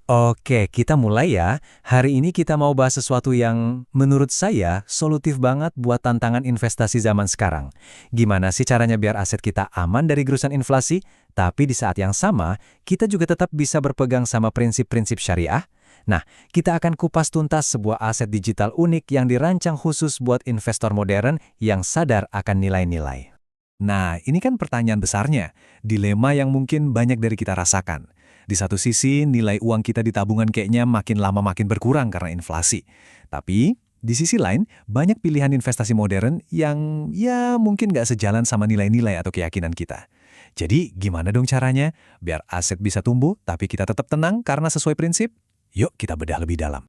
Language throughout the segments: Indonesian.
Oke, kita mulai ya. Hari ini kita mau bahas sesuatu yang menurut saya solutif banget buat tantangan investasi zaman sekarang. Gimana sih caranya biar aset kita aman dari gerusan inflasi, tapi di saat yang sama kita juga tetap bisa berpegang sama prinsip-prinsip syariah? Nah, kita akan kupas tuntas sebuah aset digital unik yang dirancang khusus buat investor modern yang sadar akan nilai-nilai. Nah, ini kan pertanyaan besarnya, dilema yang mungkin banyak dari kita rasakan. Di satu sisi, nilai uang kita di tabungan kayaknya makin lama makin berkurang karena inflasi. Tapi, di sisi lain, banyak pilihan investasi modern yang ya mungkin nggak sejalan sama nilai-nilai atau keyakinan kita. Jadi, gimana dong caranya? Biar aset bisa tumbuh, tapi kita tetap tenang karena sesuai prinsip? Yuk kita bedah lebih dalam.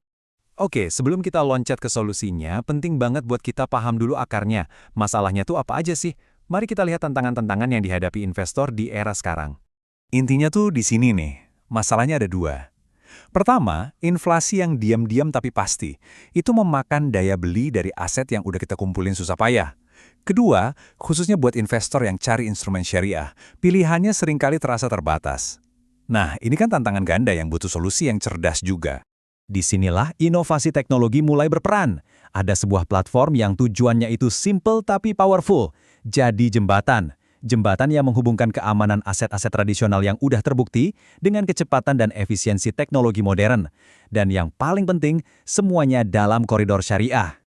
Oke, sebelum kita loncat ke solusinya, penting banget buat kita paham dulu akarnya. Masalahnya tuh apa aja sih? Mari kita lihat tantangan-tantangan yang dihadapi investor di era sekarang. Intinya tuh di sini nih, masalahnya ada dua. Pertama, inflasi yang diam-diam tapi pasti. Itu memakan daya beli dari aset yang udah kita kumpulin susah payah. Kedua, khususnya buat investor yang cari instrumen syariah, pilihannya seringkali terasa terbatas. Nah, ini kan tantangan ganda yang butuh solusi yang cerdas juga. Disinilah inovasi teknologi mulai berperan. Ada sebuah platform yang tujuannya itu simple tapi powerful. Jadi jembatan. Jembatan yang menghubungkan keamanan aset-aset tradisional yang udah terbukti dengan kecepatan dan efisiensi teknologi modern. Dan yang paling penting, semuanya dalam koridor syariah.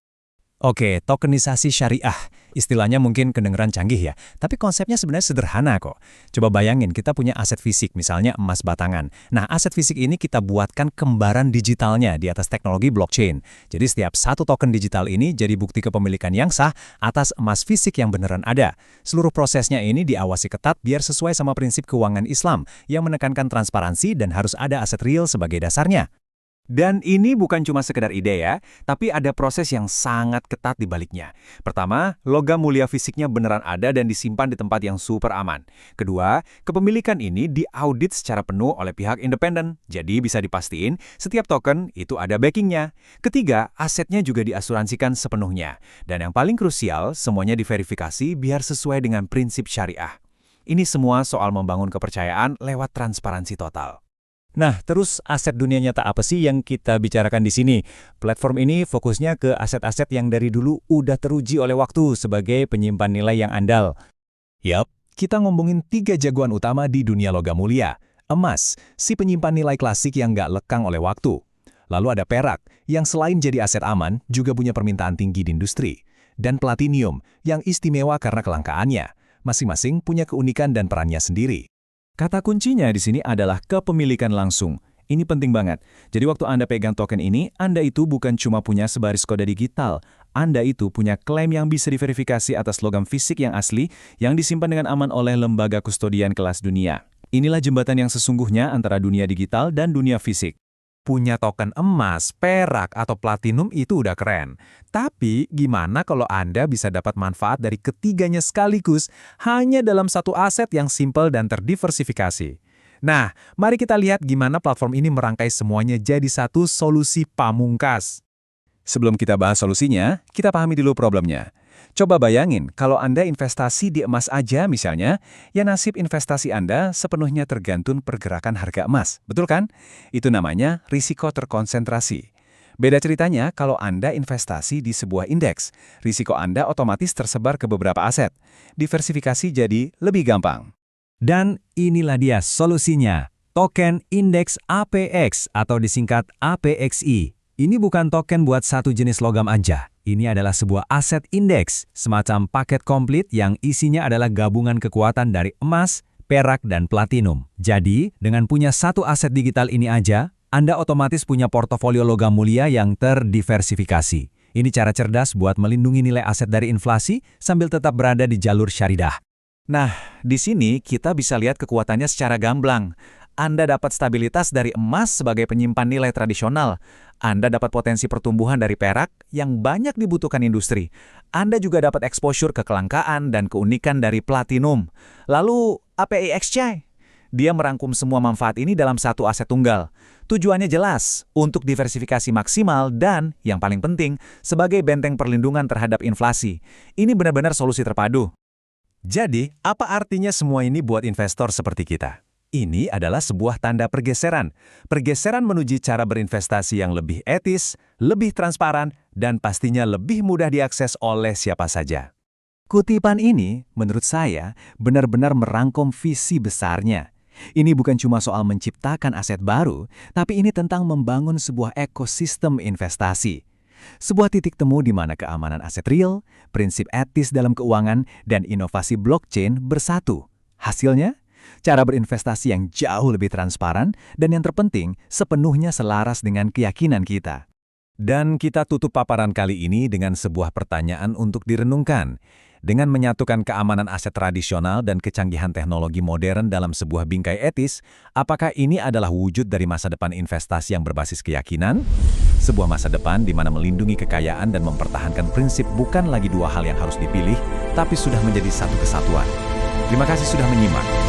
Oke, tokenisasi syariah. Istilahnya mungkin kedengeran canggih ya, tapi konsepnya sebenarnya sederhana kok. Coba bayangin kita punya aset fisik, misalnya emas batangan. Nah, aset fisik ini kita buatkan kembaran digitalnya di atas teknologi blockchain. Jadi setiap satu token digital ini jadi bukti kepemilikan yang sah atas emas fisik yang beneran ada. Seluruh prosesnya ini diawasi ketat biar sesuai sama prinsip keuangan Islam yang menekankan transparansi dan harus ada aset real sebagai dasarnya. Dan ini bukan cuma sekedar ide ya, tapi ada proses yang sangat ketat di baliknya. Pertama, logam mulia fisiknya beneran ada dan disimpan di tempat yang super aman. Kedua, kepemilikan ini diaudit secara penuh oleh pihak independen, jadi bisa dipastiin setiap token itu ada backingnya. Ketiga, asetnya juga diasuransikan sepenuhnya. Dan yang paling krusial, semuanya diverifikasi biar sesuai dengan prinsip syariah. Ini semua soal membangun kepercayaan lewat transparansi total. Nah, terus aset dunia nyata apa sih yang kita bicarakan di sini? Platform ini fokusnya ke aset-aset yang dari dulu udah teruji oleh waktu sebagai penyimpan nilai yang andal. Yap, kita ngomongin 3 jagoan utama di dunia logam mulia. Emas, si penyimpan nilai klasik yang nggak lekang oleh waktu. Lalu ada perak, yang selain jadi aset aman, juga punya permintaan tinggi di industri. Dan platinium, yang istimewa karena kelangkaannya. Masing-masing punya keunikan dan perannya sendiri. Kata kuncinya di sini adalah kepemilikan langsung. Ini penting banget. Jadi waktu Anda pegang token ini, Anda itu bukan cuma punya sebaris kode digital. Anda itu punya klaim yang bisa diverifikasi atas logam fisik yang asli yang disimpan dengan aman oleh lembaga kustodian kelas dunia. Inilah jembatan yang sesungguhnya antara dunia digital dan dunia fisik. Punya token emas, perak, atau platinum itu udah keren. Tapi gimana kalau Anda bisa dapat manfaat dari ketiganya sekaligus hanya dalam satu aset yang simpel dan terdiversifikasi? Nah, mari kita lihat gimana platform ini merangkai semuanya jadi satu solusi pamungkas. Sebelum kita bahas solusinya, kita pahami dulu problemnya. Coba bayangin, kalau Anda investasi di emas aja misalnya, ya nasib investasi Anda sepenuhnya tergantung pergerakan harga emas. Betul kan? Itu namanya risiko terkonsentrasi. Beda ceritanya kalau Anda investasi di sebuah indeks. Risiko Anda otomatis tersebar ke beberapa aset. Diversifikasi jadi lebih gampang. Dan inilah dia solusinya. Token Indeks APX atau disingkat APXI. Ini bukan token buat satu jenis logam aja. Ini adalah sebuah aset indeks, semacam paket komplit yang isinya adalah gabungan kekuatan dari emas, perak, dan platinum. Jadi, dengan punya satu aset digital ini aja, Anda otomatis punya portofolio logam mulia yang terdiversifikasi. Ini cara cerdas buat melindungi nilai aset dari inflasi sambil tetap berada di jalur syariah. Nah, di sini kita bisa lihat kekuatannya secara gamblang. Anda dapat stabilitas dari emas sebagai penyimpan nilai tradisional. Anda dapat potensi pertumbuhan dari perak yang banyak dibutuhkan industri. Anda juga dapat exposure ke kelangkaan dan keunikan dari platinum. Lalu, APIXY? Dia merangkum semua manfaat ini dalam satu aset tunggal. Tujuannya jelas, untuk diversifikasi maksimal dan, yang paling penting, sebagai benteng perlindungan terhadap inflasi. Ini benar-benar solusi terpadu. Jadi, apa artinya semua ini buat investor seperti kita? Ini adalah sebuah tanda pergeseran. Pergeseran menuju cara berinvestasi yang lebih etis, lebih transparan, dan pastinya lebih mudah diakses oleh siapa saja. Kutipan ini, menurut saya, benar-benar merangkum visi besarnya. Ini bukan cuma soal menciptakan aset baru, tapi ini tentang membangun sebuah ekosistem investasi. Sebuah titik temu di mana keamanan aset real, prinsip etis dalam keuangan, dan inovasi blockchain bersatu. Hasilnya, cara berinvestasi yang jauh lebih transparan dan yang terpenting, sepenuhnya selaras dengan keyakinan kita. Dan kita tutup paparan kali ini dengan sebuah pertanyaan untuk direnungkan. Dengan menyatukan keamanan aset tradisional dan kecanggihan teknologi modern dalam sebuah bingkai etis, apakah ini adalah wujud dari masa depan investasi yang berbasis keyakinan? Sebuah masa depan di mana melindungi kekayaan dan mempertahankan prinsip bukan lagi dua hal yang harus dipilih, tapi sudah menjadi satu kesatuan. Terima kasih sudah menyimak.